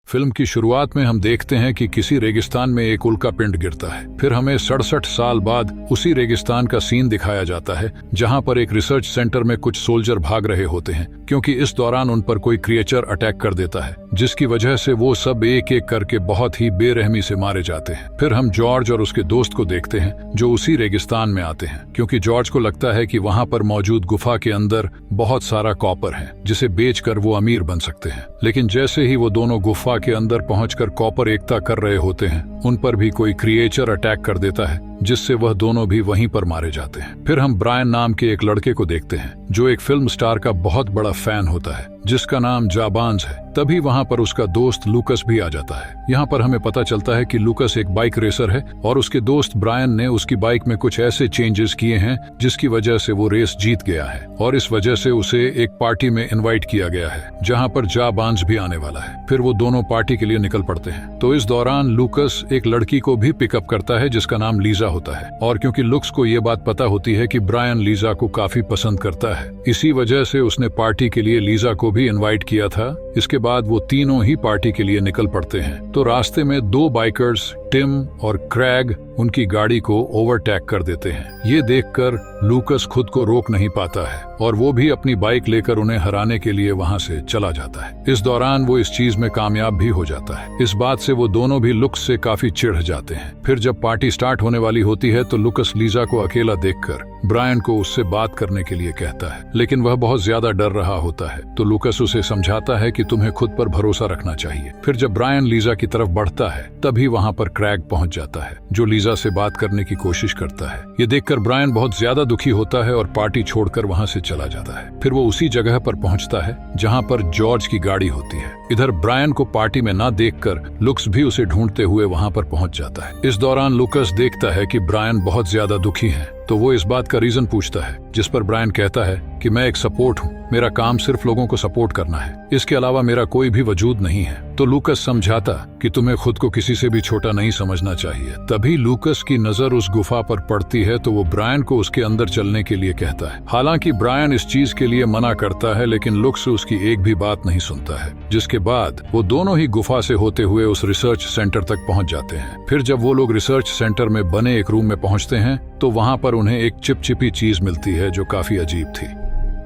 Film की शुरुआत में हम देखते हैं कि किसी रेगिस्तान में एक उल्का पिंड गिरता है। फिर हमें 67 साल बाद उसी रेगिस्तान का सीन दिखाया जाता है जहां पर एक रिसर्च सेंटर में कुछ सोल्जर भाग रहे होते हैं क्योंकि इस दौरान उन पर कोई क्रिएचर अटैक कर देता है, जिसकी वजह से वो सब एक एक करके बहुत ही बेरहमी से मारे जाते हैं। फिर हम जॉर्ज और उसके दोस्त को देखते हैं जो उसी रेगिस्तान में आते हैं क्योंकि जॉर्ज को लगता है कि वहां पर मौजूद गुफा के अंदर बहुत सारा कॉपर है जिसे बेचकर वो अमीर बन सकते हैं। लेकिन जैसे ही वो दोनों गुफा के अंदर पहुंचकर कॉपर एकता कर रहे होते हैं, उन पर भी कोई क्रिएचर अटैक कर देता है जिससे वह दोनों भी वहीं पर मारे जाते हैं। फिर हम ब्रायन नाम के एक लड़के को देखते हैं जो एक फिल्म स्टार का बहुत बड़ा फैन होता है जिसका नाम जाबांज है। तभी वहां पर उसका दोस्त लूकस भी आ जाता है। यहाँ पर हमें पता चलता है कि लूकस एक बाइक रेसर है और उसके दोस्त ब्रायन ने उसकी बाइक में कुछ ऐसे चेंजेस किए हैं जिसकी वजह से वो रेस जीत गया है और इस वजह से उसे एक पार्टी में इनवाइट किया गया है जहाँ पर जाबांज भी आने वाला है। फिर वो दोनों पार्टी के लिए निकल पड़ते हैं। तो इस दौरान लूकस एक लड़की को भी पिकअप करता है जिसका नाम लीजा होता है और क्योंकि लुक्स को ये बात पता होती है कि ब्रायन लीजा को काफी पसंद करता है, इसी वजह से उसने पार्टी के लिए लीजा को भी इनवाइट किया था। इसके बाद वो तीनों ही पार्टी के लिए निकल पड़ते हैं। तो रास्ते में दो बाइकर्स टिम और क्रैग उनकी गाड़ी को ओवरटेक कर देते हैं। ये देखकर लूकस खुद को रोक नहीं पाता है और वो भी अपनी बाइक लेकर उन्हें हराने के लिए वहां से चला जाता है। इस दौरान वो इस चीज में कामयाब भी हो जाता है। इस बात से वो दोनों भी लुक्स से काफी चिढ़ जाते हैं। फिर जब पार्टी स्टार्ट होने वाली होती है तो लुकस लीजा को अकेला देखकर ब्रायन को उससे बात करने के लिए कहता है, लेकिन वह बहुत ज्यादा डर रहा होता है। तो लुकस उसे समझाता है कि तुम्हें खुद पर भरोसा रखना चाहिए। फिर जब ब्रायन लीजा की तरफ बढ़ता है तभी वहां पर क्रैग पहुंच जाता है जो लीजा से बात करने की कोशिश करता है। ये देखकर ब्रायन बहुत ज्यादा दुखी होता है और पार्टी छोड़कर वहां से चला जाता है। फिर वो उसी जगह पर पहुंचता है जहां पर जॉर्ज की गाड़ी होती है। इधर ब्रायन को पार्टी में ना देखकर लुक्स भी उसे ढूंढते हुए वहां पर पहुंच जाता है। इस दौरान लुकस देखता है कि ब्रायन बहुत ज्यादा दुखी है तो वो इस बात का रीजन पूछता है, जिस पर ब्रायन कहता है कि मैं एक सपोर्ट हूँ, मेरा काम सिर्फ लोगों को सपोर्ट करना है, इसके अलावा मेरा कोई भी वजूद नहीं है। तो लूकस समझाता कि तुम्हें खुद को किसी से भी छोटा नहीं समझना चाहिए। तभी लूकस की नजर उस गुफा पर पड़ती है तो वो ब्रायन को उसके अंदर चलने के लिए कहता है। हालांकि ब्रायन इस चीज के लिए मना करता है लेकिन लुक्स उसकी एक भी बात नहीं सुनता है, जिसके बाद वो दोनों ही गुफा से होते हुए उस रिसर्च सेंटर तक पहुंच जाते हैं। फिर जब वो लोग रिसर्च सेंटर में बने एक रूम में पहुंचते हैं तो वहां पर उन्हें एक चिपचिपी चीज मिलती है जो काफी अजीब थी।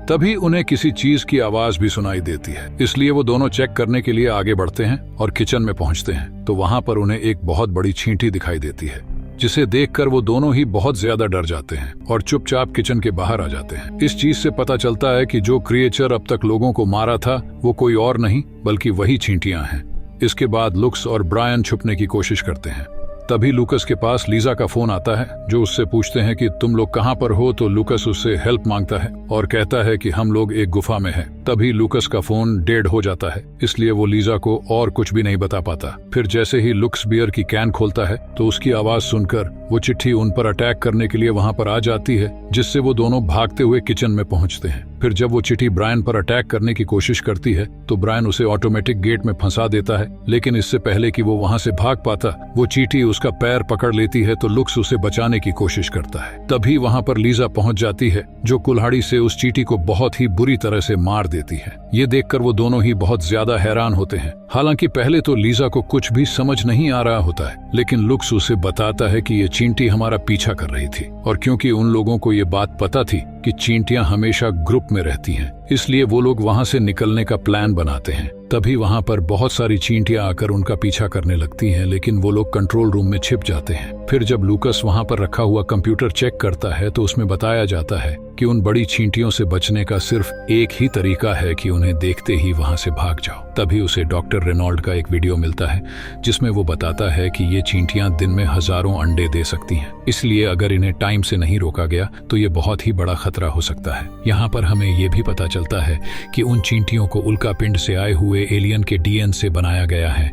तभी उन्हें किसी चीज की आवाज भी सुनाई देती है, इसलिए वो दोनों चेक करने के लिए आगे बढ़ते हैं और किचन में पहुंचते हैं तो वहां पर उन्हें एक बहुत बड़ी छींटी दिखाई देती है, जिसे देखकर वो दोनों ही बहुत ज्यादा डर जाते हैं और चुपचाप किचन के बाहर आ जाते हैं। इस चीज से पता चलता है कि जो क्रिएचर अब तक लोगों को मारा था वो कोई और नहीं बल्कि वही चींटियां हैं। इसके बाद लुक्स और ब्रायन छुपने की कोशिश करते हैं। तभी लूकस के पास लीजा का फोन आता है जो उससे पूछते हैं कि तुम लोग कहां पर हो। तो लूकस उससे हेल्प मांगता है और कहता है कि हम लोग एक गुफा में हैं। तभी लूकस का फोन डेड हो जाता है, इसलिए वो लीजा को और कुछ भी नहीं बता पाता। फिर जैसे ही लुक्स बियर की कैन खोलता है तो उसकी आवाज सुनकर वो चिट्ठी उन पर अटैक करने के लिए वहां पर आ जाती है, जिससे वो दोनों भागते हुए किचन में पहुंचते हैं। फिर जब वो चिट्ठी ब्रायन पर अटैक करने की कोशिश करती है तो ब्रायन उसे ऑटोमेटिक गेट में फंसा देता है, लेकिन इससे पहले कि वो वहां से भाग पाता वो चींटी उसका पैर पकड़ लेती है तो लुक्स उसे बचाने की कोशिश करता है। तभी वहां पर लीजा पहुंच जाती है जो कुल्हाड़ी से उस चींटी को बहुत ही बुरी तरह से मार देती है। ये देखकर वो दोनों ही बहुत ज्यादा हैरान होते हैं। हालांकि पहले तो लीजा को कुछ भी समझ नहीं आ रहा होता है, लेकिन लुक्स उसे बताता है कि ये चींटी हमारा पीछा कर रही थी और क्योंकि उन लोगों को ये बात पता थी कि चींटियां हमेशा ग्रुप में रहती हैं, इसलिए वो लोग वहां से निकलने का प्लान बनाते हैं। तभी वहां पर बहुत सारी चींटियां आकर उनका पीछा करने लगती हैं, लेकिन वो लोग कंट्रोल रूम में छिप जाते हैं। फिर जब लूकस वहां पर रखा हुआ कंप्यूटर चेक करता है तो उसमें बताया जाता है कि उन बड़ी चींटियों से बचने का सिर्फ एक ही तरीका है कि उन्हें देखते ही वहां से भाग जाओ। तभी उसे डॉक्टर रेनॉल्ड का एक वीडियो मिलता है जिसमें वो बताता है कि ये चींटियां दिन में हजारों अंडे दे सकती हैं, इसलिए अगर इन्हें टाइम से नहीं रोका गया तो ये बहुत ही बड़ा खतरा हो सकता है। यहाँ पर हमें ये भी पता चलता है कि उन चींटियों को उल्का पिंड से आए हुए एलियन के डीएनए से बनाया गया है,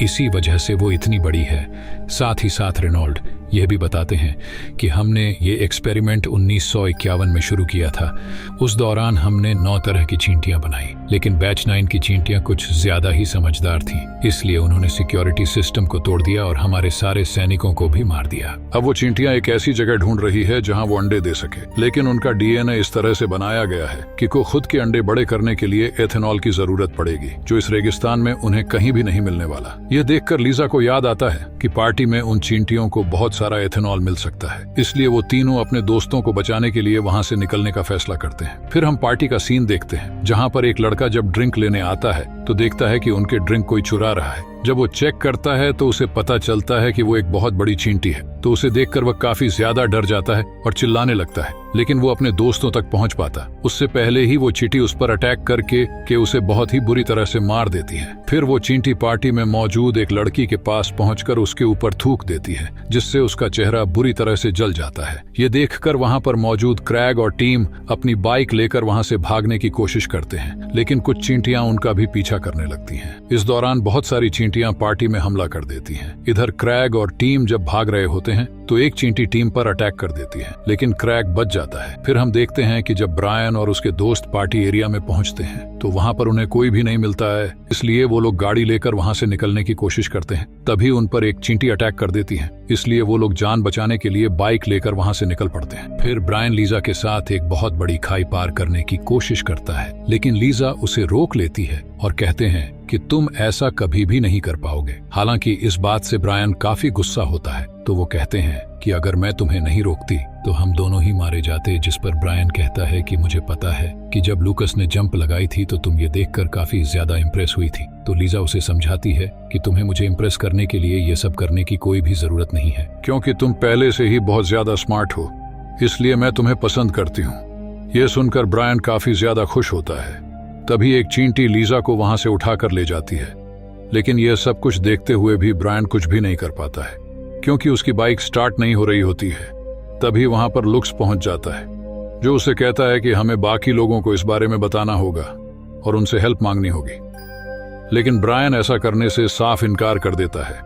इसी वजह से वो इतनी बड़ी है। साथ ही साथ रेनॉल्ड यह भी बताते हैं कि हमने ये एक्सपेरिमेंट 1951 में शुरू किया था। उस दौरान हमने 9 तरह की चींटियां बनाई, लेकिन बैच 9 की चींटियां कुछ ज्यादा ही समझदार थीं, इसलिए उन्होंने सिक्योरिटी सिस्टम को तोड़ दिया और हमारे सारे सैनिकों को भी मार दिया। अब वो चींटियां एक ऐसी जगह ढूंढ रही है जहां वो अंडे दे सके, लेकिन उनका डीएनए इस तरह से बनाया गया है कि को खुद के अंडे बड़े करने के लिए एथेनॉल की जरूरत पड़ेगी, जो इस रेगिस्तान में उन्हें कहीं भी नहीं मिलने वाला। यह देखकर लीजा को याद आता है कि पार्टी में उन चींटियों को बहुत सारा एथेनॉल मिल सकता है, इसलिए वो तीनों अपने दोस्तों को बचाने के लिए वहां से निकलने का फैसला करते हैं। फिर हम पार्टी का सीन देखते हैं, जहां पर एक लड़का जब ड्रिंक लेने आता है तो देखता है कि उनके ड्रिंक कोई चुरा रहा है। जब वो चेक करता है तो उसे पता चलता है कि वो एक बहुत बड़ी चींटी है, तो उसे देखकर वह काफी ज्यादा डर जाता है और चिल्लाने लगता है, लेकिन वो अपने दोस्तों तक पहुंच पाता। उससे पहले ही वो चींटी उस पर अटैक करके उसे बहुत ही बुरी तरह से मार देती है। फिर वो चींटी पार्टी में मौजूद एक लड़की के पास पहुंचकर उसके ऊपर थूक देती है, जिससे उसका चेहरा बुरी तरह से जल जाता है। ये देखकर वहां पर मौजूद क्रैग और टीम अपनी बाइक लेकर वहां से भागने की कोशिश करते हैं, लेकिन कुछ चींटियां उनका भी पीछा करने लगती हैं। इस दौरान बहुत सारी चींटियां पार्टी में हमला कर देती हैं। इधर क्रैग और टीम जब भाग रहे होते हैं तो एक चींटी टीम पर अटैक कर देती है, लेकिन क्रैग बच जाता है। फिर हम देखते हैं कि जब ब्रायन और उसके दोस्त पार्टी एरिया में पहुंचते हैं तो वहां पर उन्हें कोई भी नहीं मिलता है, इसलिए वो लोग गाड़ी लेकर वहां से निकलने की कोशिश करते हैं। तभी उन पर एक चींटी अटैक कर देती है, इसलिए वो लोग जान बचाने के लिए बाइक लेकर वहां से निकल पड़ते हैं। फिर ब्रायन लीजा के साथ एक बहुत बड़ी खाई पार करने की कोशिश करता है, लेकिन लीजा उसे रोक लेती है और कहते हैं कि तुम ऐसा कभी भी नहीं कर पाओगे। हालांकि इस बात से ब्रायन काफी गुस्सा होता है, तो वो कहते हैं कि अगर मैं तुम्हें नहीं रोकती तो हम दोनों ही मारे जाते। जिस पर ब्रायन कहता है कि मुझे पता है कि जब लूकस ने जंप लगाई थी तो तुम ये देखकर काफी ज्यादा इंप्रेस हुई थी। तो लीजा उसे समझाती है कि तुम्हें मुझे इंप्रेस करने के लिए ये सब करने की कोई भी जरूरत नहीं है, क्योंकि तुम पहले से ही बहुत ज्यादा स्मार्ट हो, इसलिए मैं तुम्हें पसंद करती हूँ। ये सुनकर ब्रायन काफी ज्यादा खुश होता है। तभी एक चींटी लीजा को वहां से उठाकर ले जाती है, लेकिन यह सब कुछ देखते हुए भी ब्रायन कुछ भी नहीं कर पाता है, क्योंकि उसकी बाइक स्टार्ट नहीं हो रही होती है। तभी वहां पर लुक्स पहुंच जाता है, जो उसे कहता है कि हमें बाकी लोगों को इस बारे में बताना होगा और उनसे हेल्प मांगनी होगी। लेकिन ब्रायन ऐसा करने से साफ इनकार कर देता है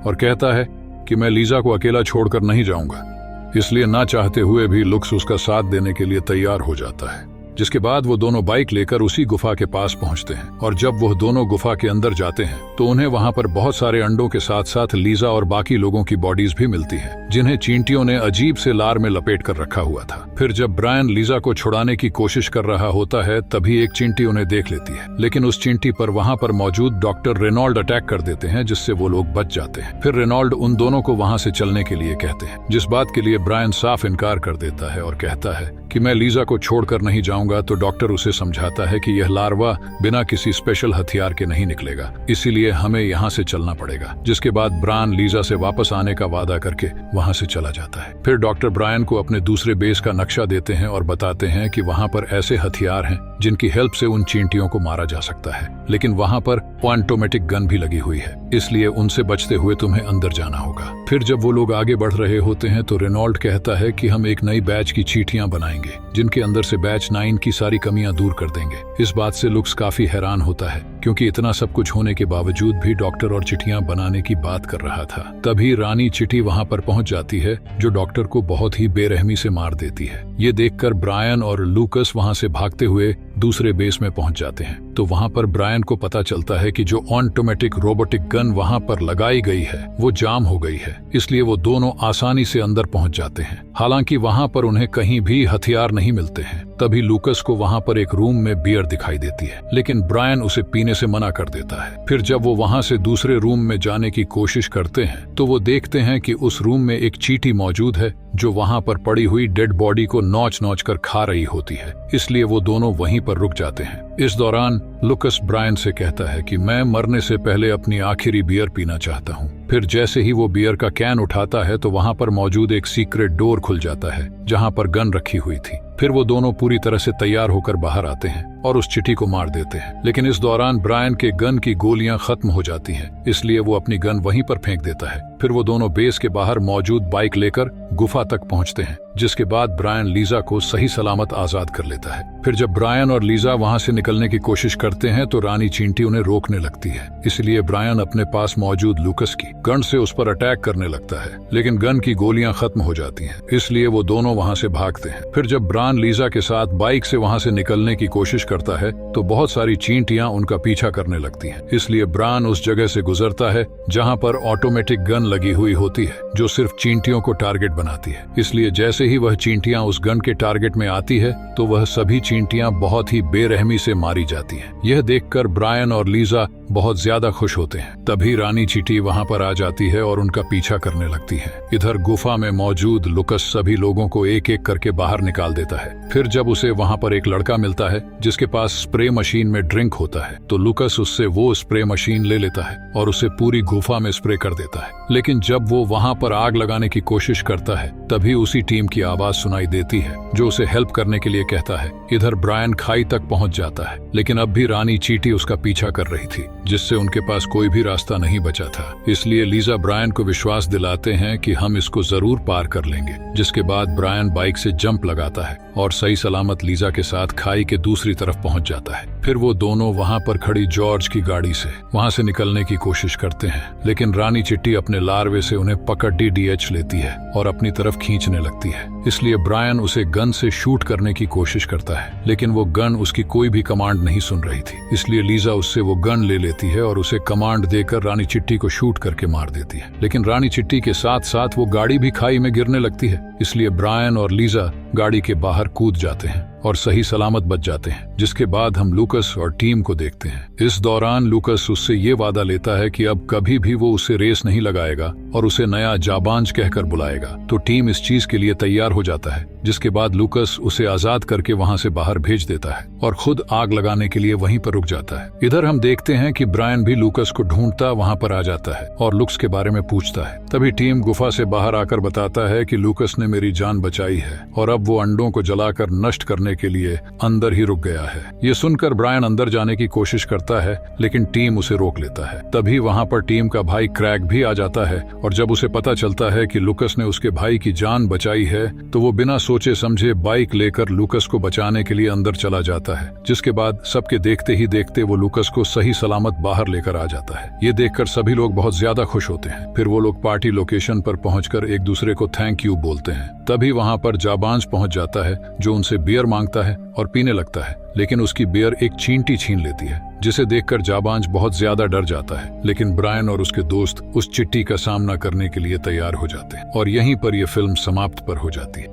और कहता है कि मैं लीजा को अकेला छोड़कर नहीं जाऊंगा। इसलिए ना चाहते हुए भी लुक्स उसका साथ देने के लिए तैयार हो जाता है, जिसके बाद वो दोनों बाइक लेकर उसी गुफा के पास पहुंचते हैं। और जब वो दोनों गुफा के अंदर जाते हैं तो उन्हें वहां पर बहुत सारे अंडों के साथ साथ लीजा और बाकी लोगों की बॉडीज भी मिलती हैं, जिन्हें चींटियों ने अजीब से लार में लपेट कर रखा हुआ था। फिर जब ब्रायन लीजा को छुड़ाने की कोशिश कर रहा होता है तभी एक चींटी उन्हें देख लेती है, लेकिन उस चींटी पर वहां पर मौजूद डॉक्टर रेनॉल्ड अटैक कर देते हैं, जिससे वो लोग बच जाते हैं। फिर रेनॉल्ड उन दोनों को वहां से चलने के लिए कहते हैं, जिस बात के लिए ब्रायन साफ इनकार कर देता है और कहता है कि मैं लीजा को छोड़कर नहीं जाऊंगा। तो डॉक्टर उसे समझाता है कि यह लार्वा बिना किसी स्पेशल हथियार के नहीं निकलेगा, इसीलिए हमें यहाँ से चलना पड़ेगा। जिसके बाद ब्रायन लीजा से वापस आने का वादा करके वहां से चला जाता है। फिर डॉक्टर ब्रायन को अपने दूसरे बेस का नक्शा देते हैं और बताते हैं कि वहां पर ऐसे हथियार हैं जिनकी हेल्प से उन चींटियों को मारा जा सकता है, लेकिन वहां पर ऑटोमेटिक गन भी लगी हुई है, इसलिए उनसे बचते हुए तुम्हें अंदर जाना होगा। फिर जब वो लोग आगे बढ़ रहे होते हैं तो रेनॉल्ड कहता है कि हम एक नई बैच की चींटियां बनाएंगे, जिनके अंदर से बैच 9 की सारी कमियां दूर कर देंगे। इस बात से लुक्स काफी हैरान होता है, क्योंकि इतना सब कुछ होने के बावजूद भी डॉक्टर और चिटियां बनाने की बात कर रहा था। तभी रानी चिटी वहां पर पहुंच जाती है, जो डॉक्टर को बहुत ही बेरहमी से मार देती है। ये देखकर ब्रायन और लूकस वहां से भागते हुए दूसरे बेस में पहुंच जाते हैं। तो वहां पर ब्रायन को पता चलता है कि जो ऑटोमेटिक रोबोटिक गन वहां पर लगाई गई है वो जाम हो गई है, इसलिए वो दोनों आसानी से अंदर पहुंच जाते हैं। हालांकि वहां पर उन्हें कहीं भी हथियार नहीं मिलते हैं। तभी लूकस को वहां पर एक रूम में बियर दिखाई देती है, लेकिन ब्रायन उसे पीने से मना कर देता है। फिर जब वो वहां से दूसरे रूम में जाने की कोशिश करते हैं तो वो देखते हैं कि उस रूम में एक चींटी मौजूद है, जो वहां पर पड़ी हुई डेड बॉडी को नोच नोच कर खा रही होती है, इसलिए वो दोनों वहीं पर रुक जाते हैं। इस दौरान लुकस ब्रायन से कहता है कि मैं मरने से पहले अपनी आखिरी बियर पीना चाहता हूँ। फिर जैसे ही वो बियर का कैन उठाता है तो वहां पर मौजूद एक सीक्रेट डोर खुल जाता है, जहां पर गन रखी हुई थी। फिर वो दोनों पूरी तरह से तैयार होकर बाहर आते हैं और उस चिट्टी को मार देते हैं। लेकिन इस दौरान ब्रायन के गन की गोलियां खत्म हो जाती हैं, इसलिए वो अपनी गन वहीं पर फेंक देता है। फिर वो दोनों बेस के बाहर मौजूद बाइक लेकर गुफा तक पहुंचते हैं, जिसके बाद ब्रायन लीजा को सही सलामत आजाद कर लेता है। फिर जब ब्रायन और लीजा वहां से निकलने की कोशिश करते हैं तो रानी चींटी उन्हें रोकने लगती है, इसलिए ब्रायन अपने पास मौजूद लूकस की गन से उस पर अटैक करने लगता है, लेकिन गन की गोलियां खत्म हो जाती हैं, इसलिए वो दोनों वहां से भागते हैं। फिर जब ब्रायन लीजा के साथ बाइक से वहां से निकलने की कोशिश करता है तो बहुत सारी चींटियां उनका पीछा करने लगती हैं, इसलिए ब्रायन उस जगह से गुजरता है जहां पर ऑटोमेटिक गन लगी हुई होती है जो सिर्फ चींटियों को टारगेट बनाती है। इसलिए जैसे ही वह चींटियां उस गन के टारगेट में आती है तो वह सभी चींटियां बहुत ही बेरहमी से मारी जाती हैं। यह देखकर ब्रायन और लीजा बहुत ज्यादा खुश होते हैं। तभी रानी चींटी वहां पर आ जाती है और उनका पीछा करने लगती है। इधर गुफा में मौजूद लुकस सभी लोगों को एक एक करके बाहर निकाल देता है। फिर जब उसे वहां पर एक लड़का मिलता है जिसके पास स्प्रे मशीन में ड्रिंक होता है, तो लुकस उससे वो स्प्रे मशीन ले लेता है और उसे पूरी गुफा में स्प्रे कर देता है। लेकिन जब वो वहां पर आग लगाने की कोशिश करता है तभी उसी टीम की आवाज सुनाई देती है जो उसे हेल्प करने के लिए कहता है। इधर ब्रायन खाई तक पहुंच जाता है, लेकिन अब भी रानी चींटी उसका पीछा कर रही थी, जिससे उनके पास कोई भी रास्ता नहीं बचा था। इसलिए लीजा ब्रायन को विश्वास दिलाते हैं कि हम इसको जरूर पार कर लेंगे, जिसके बाद ब्रायन बाइक से जंप लगाता है और सही सलामत लीजा के साथ खाई के दूसरी तरफ पहुंच जाता है। फिर वो दोनों वहां पर खड़ी जॉर्ज की गाड़ी से वहां से निकलने की कोशिश करते हैं, लेकिन रानी चिट्टी अपने लार्वे से उन्हें पकड़ DDH लेती है और अपनी तरफ खींचने लगती है। इसलिए ब्रायन उसे गन से शूट करने की कोशिश करता है, लेकिन वो गन उसकी कोई भी कमांड नहीं सुन रही थी। इसलिए लीजा उससे वो गन ले लेती है और उसे कमांड देकर रानी चिट्टी को शूट करके मार देती है। लेकिन रानी चिट्टी के साथ साथ वो गाड़ी भी खाई में गिरने लगती है, इसलिए ब्रायन और लीजा गाड़ी के बाहर कूद जाते हैं और सही सलामत बच जाते हैं। जिसके बाद हम लूकस और टीम को देखते हैं। इस दौरान लूकस उससे ये वादा लेता है कि अब कभी भी वो उसे रेस नहीं लगाएगा और उसे नया जाबांज कहकर बुलाएगा। तो टीम इस चीज के लिए तैयार हो जाता है, जिसके बाद लूकस उसे आजाद करके वहां से बाहर भेज देता है और खुद आग लगाने के लिए वहीं पर रुक जाता है। इधर हम देखते हैं कि ब्रायन भी लूकस को ढूंढता वहां पर आ जाता है और लुक्स के बारे में पूछता है। तभी टीम गुफा से बाहर आकर बताता है कि लूकस ने मेरी जान बचाई है और अब वो अंडों को जलाकर नष्ट करने के लिए अंदर ही रुक गया है। ये सुनकर ब्रायन अंदर जाने की कोशिश करता है, लेकिन टीम उसे रोक लेता है। तभी वहां पर टीम का भाई क्रैग भी आ जाता है और जब उसे पता चलता है कि लूकस ने उसके भाई की जान बचाई है तो वो बिना सोचे समझे बाइक लेकर लूकस को बचाने के लिए अंदर चला जाता है। जिसके बाद सबके देखते ही देखते वो लूकस को सही सलामत बाहर लेकर आ जाता है। ये देखकर सभी लोग बहुत ज्यादा खुश होते हैं। फिर वो लोग पार्टी लोकेशन पर पहुंचकर एक दूसरे को थैंक यू बोलते हैं। तभी वहां पर जाबांज पहुंच जाता है जो उनसे बियर मांगता है और पीने लगता है, लेकिन उसकी बियर एक चींटी छीन लेती है, जिसे देखकर जाबांज बहुत ज्यादा डर जाता है। लेकिन ब्रायन और उसके दोस्त उस चिट्टी का सामना करने के लिए तैयार हो जाते हैं और यहीं पर यह फिल्म समाप्त पर हो जाती है।